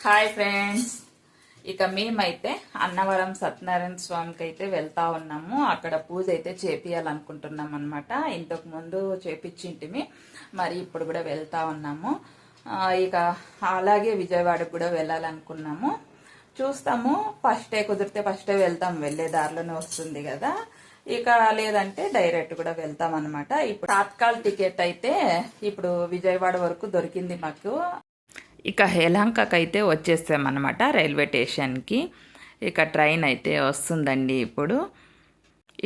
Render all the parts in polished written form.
Hi friends, ఇక మేమైతే అన్నవరం సత్యనారాయణ స్వామికి అయితే వెళ్తా ఉన్నాము. అక్కడ పూజ అయితే చేపియాలనుకుంటున్నాం అనమాట. ఇంతకు ముందు చేపించింటిమి, మరి ఇప్పుడు కూడా వెళ్తా ఉన్నాము. ఇక అలాగే విజయవాడకు కూడా వెళ్ళాలనుకున్నాము. చూస్తాము, ఫస్టే కుదిరితే ఫస్టే వెళ్తాం, వెళ్ళే దారిలోనే వస్తుంది కదా. ఇక లేదంటే డైరెక్ట్ కూడా వెళ్తాం అనమాట. ఇప్పుడు తాత్కాల్ టికెట్ అయితే ఇప్పుడు విజయవాడ వరకు దొరికింది మాకు. ఇక యలహంకకి అయితే వచ్చేసామన్నమాట, రైల్వే స్టేషన్కి. ఇక ట్రైన్ అయితే వస్తుందండి ఇప్పుడు.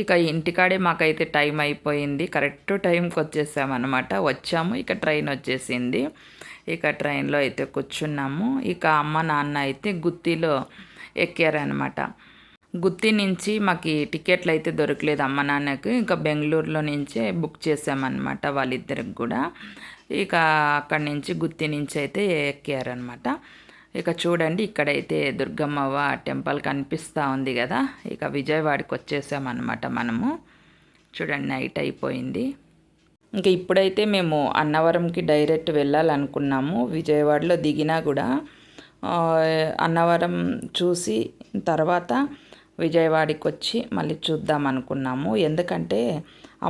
ఇక ఇంటికాడే మాకైతే టైం అయిపోయింది, కరెక్ట్ టైంకి వచ్చేసామన్నమాట. వచ్చాము, ఇక ట్రైన్ వచ్చేసింది. ఇక ట్రైన్లో అయితే కూర్చున్నాము. ఇక అమ్మ నాన్న అయితే గుత్తిలో ఎక్కారనమాట. గుత్తి నుంచి మాకు టికెట్లు అయితే దొరకలేదు అమ్మ నాన్నకి. ఇంకా బెంగళూరులో నుంచే బుక్ చేసామన్నమాట వాళ్ళిద్దరికి కూడా. ఇక అక్కడి నుంచి గుత్తి నుంచి అయితే ఎక్కారనమాట. ఇక చూడండి, ఇక్కడైతే దుర్గమ్మవ్వ టెంపుల్ కనిపిస్తూ ఉంది కదా. ఇక విజయవాడకి వచ్చేసామన్నమాట మనము. చూడండి, నైట్ అయిపోయింది. ఇంకా ఇప్పుడైతే మేము అన్నవరంకి డైరెక్ట్ వెళ్ళాలనుకున్నాము. విజయవాడలో దిగినా కూడా అన్నవరం చూసి తర్వాత విజయవాడకి వచ్చి మళ్ళీ చూద్దాం అనుకున్నాము. ఎందుకంటే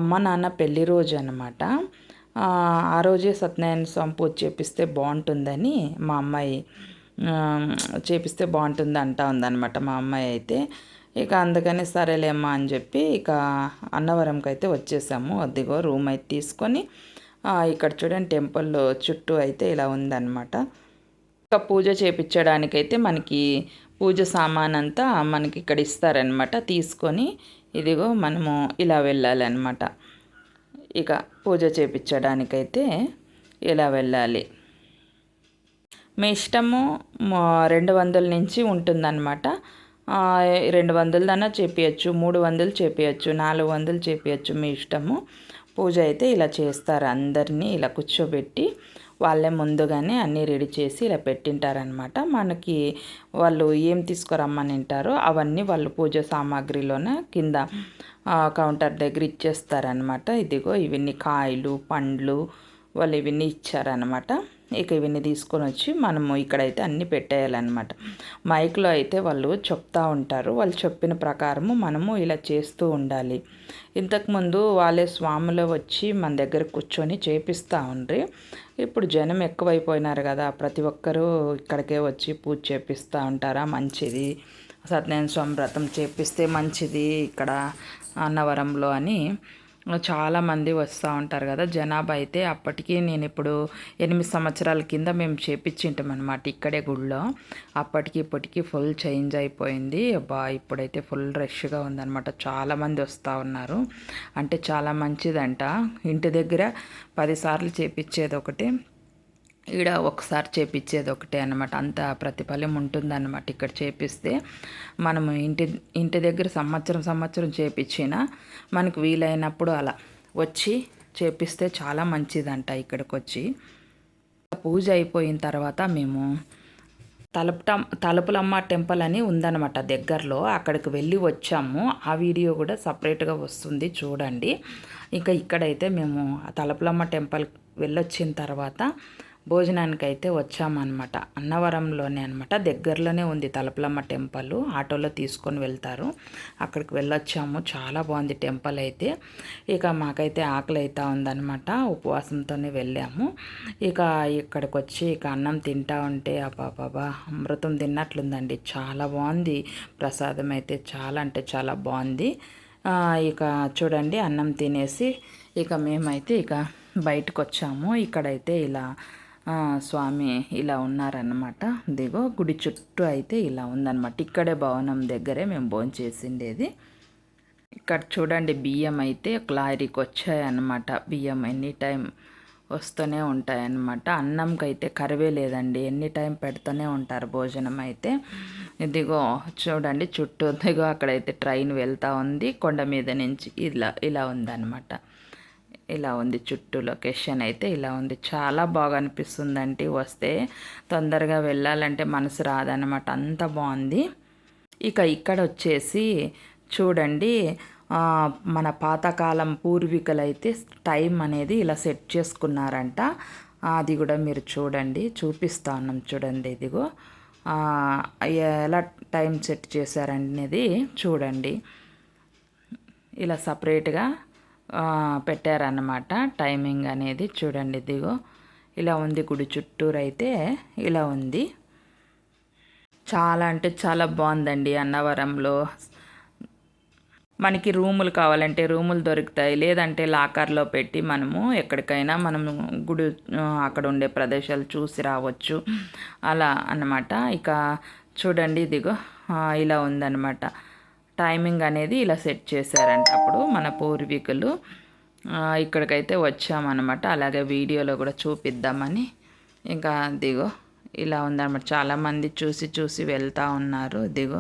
అమ్మ నాన్న పెళ్లి రోజు అనమాట. ఆ రోజే సత్యనారాయణ స్వామి పూజ చేపిస్తే బాగుంటుందని మా అమ్మాయి చేపిస్తే బాగుంటుంది అంటా ఉందన్నమాట మా అమ్మాయి అయితే. ఇక అందుకని సరేలేమ్మా అని చెప్పి ఇక అన్నవరంకి అయితే వచ్చేసాము. అదిగో రూమ్ అయితే తీసుకొని ఇక్కడ చూడండి, టెంపుల్ చుట్టూ అయితే ఇలా ఉందన్నమాట. ఇక పూజ చేపించడానికైతే మనకి పూజ సామాన్ అంతా మనకి ఇక్కడ ఇస్తారనమాట. తీసుకొని ఇదిగో మనము ఇలా వెళ్ళాలన్నమాట. ఇక పూజ చేపించడానికైతే ఇలా వెళ్ళాలి. మీ ఇష్టము 200 నుంచి ఉంటుందన్నమాట. 200 దాకా చేపించచ్చు, 300 చేపించచ్చు, 400 చేపించచ్చు, మీ ఇష్టము. పూజ అయితే ఇలా చేస్తారు. అందరినీ ఇలా కూర్చోబెట్టి వాళ్ళే ముందుగానే అన్నీ రెడీ చేసి ఇలా పెట్టింటారనమాట. మనకి వాళ్ళు ఏం తీసుకురమ్మని ఉంటారో అవన్నీ వాళ్ళు పూజ సామాగ్రిలోనే కింద కౌంటర్ దగ్గర ఇచ్చేస్తారనమాట. ఇదిగో ఇవన్నీ కాయలు పండ్లు వాళ్ళు ఇవన్నీ ఇచ్చారనమాట. ఇక ఇవన్నీ తీసుకొని వచ్చి మనము ఇక్కడైతే అన్నీ పెట్టేయాలన్నమాట. మైక్లో అయితే వాళ్ళు చెప్తూ ఉంటారు, వాళ్ళు చెప్పిన ప్రకారము మనము ఇలా చేస్తూ ఉండాలి. ఇంతకుముందు వాళ్ళే స్వాములు వచ్చి మన దగ్గర కూర్చొని చేపిస్తూ ఉండ్రి. ఇప్పుడు జనం ఎక్కువైపోయినారు కదా, ప్రతి ఒక్కరూ ఇక్కడికే వచ్చి పూజ చేపిస్తూ ఉంటారా. మంచిది, సత్యనారాయణ స్వామి వ్రతం చేపిస్తే మంచిది ఇక్కడ అన్నవరంలో అని చాలామంది వస్తూ ఉంటారు కదా. జనాభా అయితే అప్పటికి నేను ఇప్పుడు 8 సంవత్సరాల కింద మేము చేపించింటాం అనమాట ఇక్కడే గుళ్ళో. అప్పటికి ఇప్పటికి ఫుల్ చేంజ్ అయిపోయింది. ఇప్పుడైతే ఫుల్ రష్గా ఉందన్నమాట. చాలామంది వస్తూ ఉన్నారు. అంటే చాలా మంచిదంట. ఇంటి దగ్గర 10 సార్లు చేపించేది ఒకటి, ఈడ ఒకసారి చేపించేది ఒకటే అనమాట. అంత ప్రతిఫలం ఉంటుందన్నమాట ఇక్కడ చేపిస్తే. మనము ఇంటి దగ్గర సంవత్సరం చేపించినా మనకు వీలైనప్పుడు అలా వచ్చి చేపిస్తే చాలా మంచిదంట. ఇక్కడికి వచ్చి పూజ అయిపోయిన తర్వాత మేము తలుపులమ్మ టెంపుల్ అని ఉందన్నమాట దగ్గరలో, అక్కడికి వెళ్ళి వచ్చాము. ఆ వీడియో కూడా సపరేట్గా వస్తుంది, చూడండి. ఇంకా ఇక్కడైతే మేము తలుపులమ్మ టెంపుల్ వెళ్ళొచ్చిన తర్వాత భోజనానికి అయితే వచ్చామన్నమాట. అన్నవరంలోనే అనమాట, దగ్గరలోనే ఉంది తలుపులమ్మ టెంపుల్. ఆటోలో తీసుకొని వెళ్తారు. అక్కడికి వెళ్ళొచ్చాము. చాలా బాగుంది టెంపుల్ అయితే. ఇక మాకైతే ఆకలి అవుతా ఉందన్నమాట, ఉపవాసంతోనే వెళ్ళాము. ఇక ఇక్కడికి వచ్చి ఇక అన్నం తింటా ఉంటే అబ్బాబాబా అమృతం తిన్నట్లుందండి. చాలా బాగుంది ప్రసాదం అయితే, చాలా అంటే చాలా బాగుంది. ఇక చూడండి, అన్నం తినేసి ఇక మేమైతే ఇక బయటకు వచ్చాము. ఇక్కడైతే ఇలా స్వామి ఇలా ఉన్నారన్నమాట. దిగో గుడి చుట్టూ అయితే ఇలా ఉందన్నమాట. ఇక్కడే భవనం దగ్గరే మేము భోంచేసిండేది. ఇక్కడ చూడండి, బియ్యం అయితే ఒక లారీకి వచ్చాయన్నమాట. బియ్యం ఎనీ టైం వస్తూనే ఉంటాయన్నమాట. అన్నంకి అయితే కరివే లేదండి, ఎనీ టైం పెడుతూనే ఉంటారు భోజనం అయితే. ఇదిగో చూడండి చుట్టూ, దిగో అక్కడైతే ట్రైన్ వెళ్తూ ఉంది కొండ మీద నుంచి. ఇలా ఉందన్నమాట. ఇలా ఉంది చుట్టూ లొకేషన్ అయితే ఇలా ఉంది. చాలా బాగా అనిపిస్తుందండి. వస్తే తొందరగా వెళ్ళాలంటే మనసు రాదన్నమాట, అంత బాగుంది. ఇక ఇక్కడ వచ్చేసి చూడండి, మన పాతకాలం పూర్వీకులైతే టైం అనేది ఇలా సెట్ చేసుకున్నారంట. అది కూడా మీరు చూడండి, చూపిస్తా ఉన్నాం చూడండి. ఇదిగో ఎలా టైం సెట్ చేశారనేది చూడండి. ఇలా సపరేట్గా పెట్టారన్నమాట టైమింగ్ అనేది. చూడండి ఇదిగో ఇలా ఉంది. గుడి చుట్టూరు అయితే ఇలా ఉంది. చాలా అంటే చాలా బాగుందండి అన్నవరంలో. మనకి రూములు కావాలంటే రూములు దొరుకుతాయి, లేదంటే లాకర్లో పెట్టి మనము ఎక్కడికైనా మనము గుడి అక్కడ ఉండే ప్రదేశాలు చూసి రావచ్చు అలా అన్నమాట. ఇక చూడండి ఇదిగో ఇలా ఉందన్నమాట. టైమింగ్ అనేది ఇలా సెట్ చేశారంట అప్పుడు మన పూర్వీకులు. ఇక్కడికైతే వచ్చామన్నమాట. అలాగే వీడియోలో కూడా చూపిద్దామని. ఇంకా దిగో ఇలా ఉందన్నమాట. చాలామంది చూసి చూసి వెళ్తూ ఉన్నారు. దిగో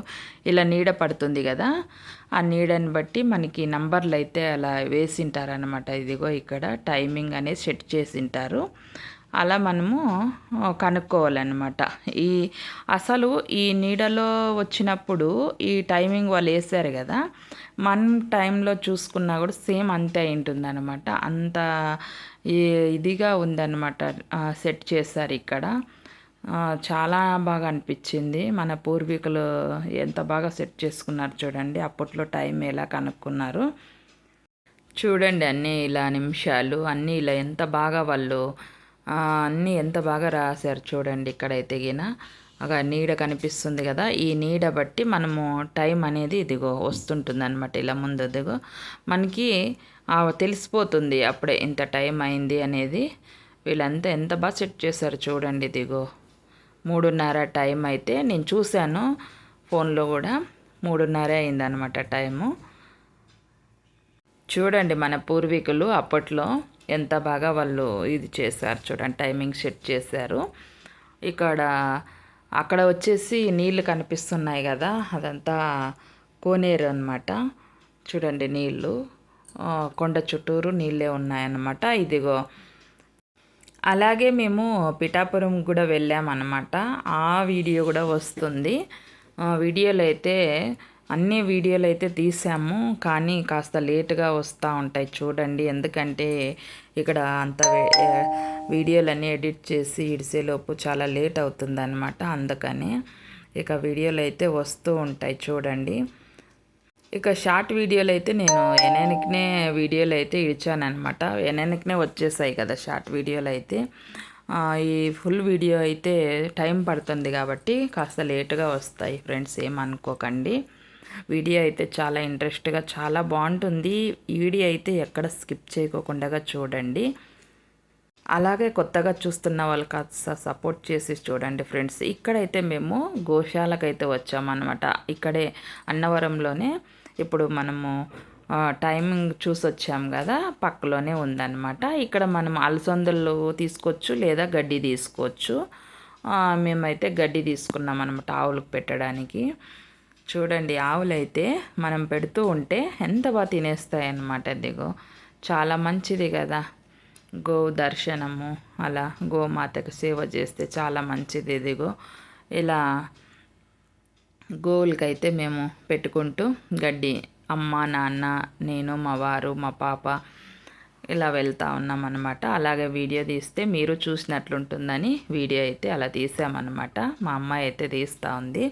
ఇలా నీడ పడుతుంది కదా, ఆ నీడని బట్టి మనకి నంబర్లు అయితే అలా వేసింటారనమాట. ఇదిగో ఇక్కడ టైమింగ్ అనేది సెట్ చేసింటారు. అలా మనము కనుక్కోవాలన్నమాట. అసలు ఈ నీడలో వచ్చినప్పుడు ఈ టైమింగ్ వాళ్ళు వేసారు కదా, మన టైంలో చూసుకున్నా కూడా సేమ్ అంతే ఉంటుందన్నమాట. అంత ఇదిగా ఉందన్నమాట. సెట్ చేశారు ఇక్కడ. చాలా బాగా అనిపించింది. మన పూర్వీకులు ఎంత బాగా సెట్ చేసుకున్నారు చూడండి. అప్పట్లో టైం ఎలా కనుక్కున్నారు చూడండి. అన్నీ ఇలా నిమిషాలు అన్నీ ఇలా ఎంత బాగా వాళ్ళు అన్నీ ఎంత బాగా రాశారు చూడండి. ఇక్కడైతే గిన నీడ కనిపిస్తుంది కదా, ఈ నీడ బట్టి మనము టైం అనేది ఇదిగో వస్తుంటుంది అనమాట. ఇలా ముందు ఇదిగో మనకి తెలిసిపోతుంది అప్పుడే ఇంత టైం అయింది అనేది. వీళ్ళంతా ఎంత బాగా సెట్ చేశారు చూడండి. ఇదిగో 3:30 టైం అయితే నేను చూశాను ఫోన్లో కూడా. 3:30 అయిందనమాట టైము. చూడండి మన పూర్వీకులు అప్పట్లో ఎంత బాగా వాళ్ళు ఇది చేశారు చూడండి. టైమింగ్ సెట్ చేశారు. అక్కడ వచ్చేసి నీళ్ళు కనిపిస్తున్నాయి కదా, అదంతా కోనేరు అనమాట. చూడండి నీళ్ళు కొండ చుట్టూరు నీళ్ళే ఉన్నాయన్నమాట. ఇదిగో అలాగే మేము పిఠాపురం కూడా వెళ్ళామన్నమాట. ఆ వీడియో కూడా వస్తుంది. వీడియోలు అయితే అన్ని వీడియోలు అయితే తీసాము, కానీ కాస్త లేటుగా వస్తూ ఉంటాయి చూడండి. ఎందుకంటే ఇక్కడ అంత వీడియోలన్నీ ఎడిట్ చేసి ఇడిసేలోపు చాలా లేట్ అవుతుందన్నమాట. అందుకని ఇక వీడియోలు అయితే వస్తూ ఉంటాయి చూడండి. ఇక షార్ట్ వీడియోలు అయితే నేను ఎనెనికనే వీడియోలు అయితే ఇచ్చానమాట. ఎనెనికనే వచ్చేసాయి కదా షార్ట్ వీడియోలు అయితే. ఈ ఫుల్ వీడియో అయితే టైం పడుతుంది కాబట్టి కాస్త లేటుగా వస్తాయి ఫ్రెండ్స్, ఏమనుకోకండి. వీడియో అయితే చాలా ఇంట్రెస్ట్గా చాలా బాగుంటుంది. ఈ వీడియో అయితే ఎక్కడ స్కిప్ చేయకోకుండా చూడండి. అలాగే కొత్తగా చూస్తున్న వాళ్ళు కాస్త సపోర్ట్ చేసి చూడండి ఫ్రెండ్స్. ఇక్కడైతే మేము గోశాలకైతే వచ్చామన్నమాట. ఇక్కడే అన్నవరంలోనే ఇప్పుడు మనము టైమింగ్ చూసి వచ్చాం కదా, పక్కలోనే ఉందన్నమాట. ఇక్కడ మనం అలసందలు తీసుకోవచ్చు లేదా గడ్డి తీసుకోవచ్చు. మేమైతే గడ్డి తీసుకున్నాం అనమాట ఆవులకు పెట్టడానికి. చూడండి ఆవులైతే మనం పెడుతూ ఉంటే ఎంత బాగా తినేస్తాయి అన్నమాట. ఇదిగో చాలా మంచిది కదా గో దర్శనము, అలా గోమాతకు సేవ చేస్తే చాలా మంచిది. ఇదిగో ఇలా గోవులకైతే మేము పెట్టుకుంటూ గడ్డి అమ్మ నాన్న నేను మా వారు మా పాప ఇలా వెళ్తూ ఉన్నామన్నమాట. అలాగే వీడియో తీస్తే మీరు చూసినట్లుంటుందని వీడియో అయితే అలా తీసామన్నమాట. మా అమ్మాయి అయితే తీస్తూ ఉంది.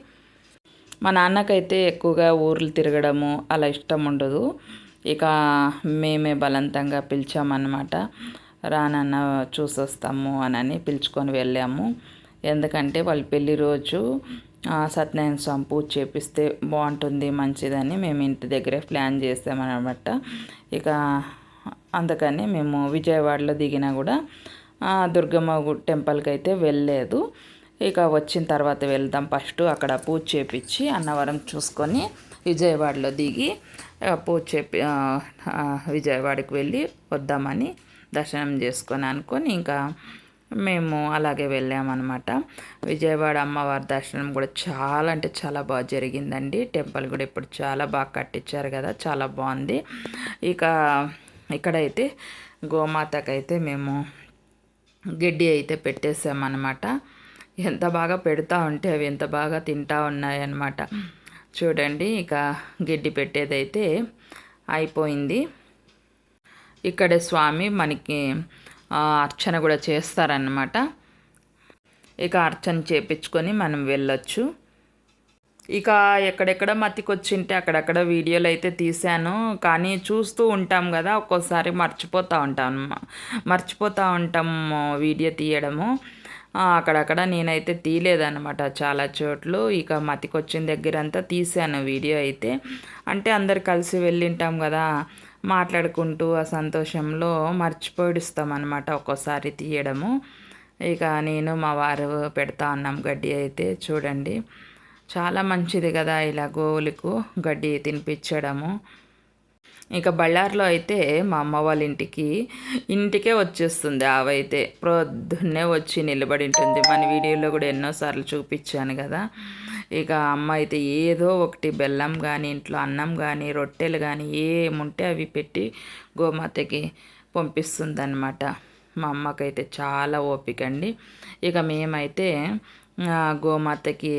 మా నాన్నకైతే ఎక్కువగా ఊర్లు తిరగడము అలా ఇష్టం ఉండదు. ఇక మేమే బలవంతంగా పిలిచామన్నమాట. రానన్న చూసొస్తాము అని పిలుచుకొని వెళ్ళాము. ఎందుకంటే వాళ్ళ పెళ్లి రోజు సత్యనారాయణ స్వామి పూజ చేపిస్తే బాగుంటుంది మంచిదని మేము ఇంటి దగ్గరే ప్లాన్ చేసామన్నమాట. ఇక అందుకని మేము విజయవాడలో దిగినా కూడా దుర్గమ్మ టెంపుల్కి అయితే వెళ్ళలేదు. ఇక వచ్చిన తర్వాత వెళ్దాం, ఫస్ట్ అక్కడ పూజ చేపించి అన్నవరం చూసుకొని విజయవాడలో దిగి పూజ చేపి విజయవాడకి వెళ్ళి వద్దామని దర్శనం చేసుకొని అనుకొని ఇంకా మేము అలాగే వెళ్ళామన్నమాట. విజయవాడ అమ్మవారి దర్శనం కూడా చాలా అంటే చాలా బాగా జరిగిందండి. టెంపుల్ కూడా ఇప్పుడు చాలా బాగా కట్టించారు కదా, చాలా బాగుంది. ఇక ఇక్కడైతే గోమాతకైతే మేము గడ్డి అయితే పెట్టేసామన్నమాట. ఎంత బాగా పెడతా ఉంటే అవి ఎంత బాగా తింటా ఉన్నాయన్నమాట. చూడండి ఇక గడ్డి పెట్టేదైతే అయిపోయింది. ఇక్కడే స్వామి మనకి అర్చన కూడా చేస్తారన్నమాట. ఇక అర్చన చేపించుకొని మనం వెళ్ళొచ్చు. ఇక ఎక్కడెక్కడ మతికొచ్చింటే అక్కడక్కడ వీడియోలు అయితే తీశాను. కానీ చూస్తూ ఉంటాం కదా, ఒక్కోసారి మర్చిపోతూ ఉంటాం వీడియో తీయడము. అక్కడక్కడ నేనైతే తీయలేదన్నమాట చాలా చోట్లు. ఇక మతికొచ్చిన దగ్గరంతా తీశాను వీడియో అయితే. అంటే అందరు కలిసి వెళ్ళింటాం కదా, మాట్లాడుకుంటూ ఆ సంతోషంలో మర్చిపోయిస్తామన్నమాట ఒక్కోసారి తీయడము. ఇక నేను మా వారు పెడతా ఉన్నాం గడ్డి అయితే. చూడండి, చాలా మంచిది కదా ఇలా గోవులకు గడ్డి తినిపించడము. ఇక బళ్ళారిలో అయితే మా అమ్మ వాళ్ళ ఇంటికే వచ్చేస్తుంది ఆవైతే. ప్రొద్దున్నే వచ్చి నిలబడి ఉంటుంది. మన వీడియోలో కూడా ఎన్నోసార్లు చూపించాను కదా. ఇక అమ్మ అయితే ఏదో ఒకటి బెల్లం కానీ, ఇంట్లో అన్నం కానీ, రొట్టెలు కానీ ఏముంటే అవి పెట్టి గోమాతకి పంపిస్తుంది అనమాట. మా అమ్మకైతే చాలా ఓపిక అండి. ఇక మేమైతే గోమాతకి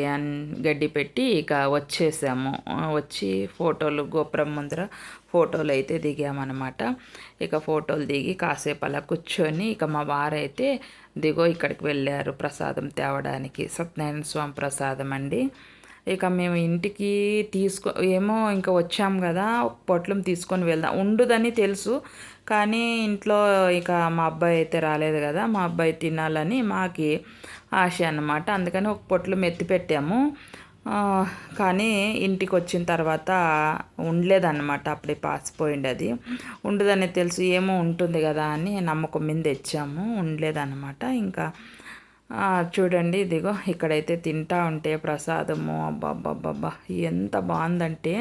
గడ్డి పెట్టి ఇక వచ్చేసాము. వచ్చి ఫోటోలు గోపురం ముందర ఫోటోలు అయితే దిగామన్నమాట. ఇక ఫోటోలు దిగి కాసేపు అలా కూర్చొని ఇక మా వారైతే దిగో ఇక్కడికి వెళ్ళారు ప్రసాదం తేవడానికి. సత్యనారాయణ స్వామి ప్రసాదం అండి. ఇక మేము ఇంటికి ఏమో ఇంకా వచ్చాం కదా, పొట్లం తీసుకొని వెళ్దాం ఉండుదని తెలుసు. కానీ ఇంట్లో ఇక మా అబ్బాయి అయితే రాలేదు కదా, మా అబ్బాయి తినాలని మాకి ఆశ అన్నమాట. అందుకని ఒక పొట్లం ఎత్తి పెట్టాము. కానీ ఇంటికి వచ్చిన తర్వాత ఉండలేదన్నమాట. అప్పుడే పాసిపోయింది. అది ఉండదని తెలుసు, ఏమో ఉంటుంది కదా అని నమ్మకం మీద తెచ్చాము. ఉండలేదన్నమాట. ఇంకా చూడండి, ఇదిగో ఇక్కడైతే తింటా ఉంటే ప్రసాదము అబ్బాబ్బాబ్బా ఎంత బాగుందంటే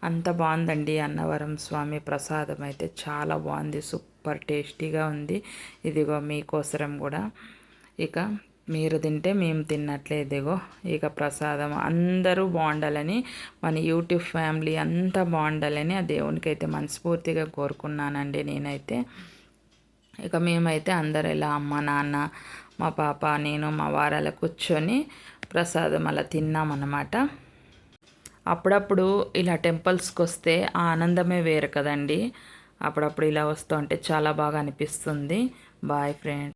అంత బాగుందండి. అన్నవరం స్వామి ప్రసాదం అయితే చాలా బాగుంది, సూపర్ టేస్టీగా ఉంది. ఇదిగో మీకోసరం కూడా ఇక మీరు తింటే మేము తిన్నట్లే. ఇదిగో ఇక ప్రసాదం అందరూ బాగుండాలని, మన యూట్యూబ్ ఫ్యామిలీ అంతా బాగుండాలని ఆ దేవునికి అయితే మనస్ఫూర్తిగా కోరుకున్నానండి నేనైతే. ఇక మేమైతే అందరు ఇలా అమ్మ నాన్న మా పాప నేను మా వారాల కూర్చొని ప్రసాదం అలా తిన్నామన్నమాట. అప్పుడప్పుడు ఇలా టెంపుల్స్కి వస్తే ఆ ఆనందమే వేరు కదండి. అప్పుడప్పుడు ఇలా వస్తూ ఉంటే చాలా బాగా అనిపిస్తుంది. Bye friends.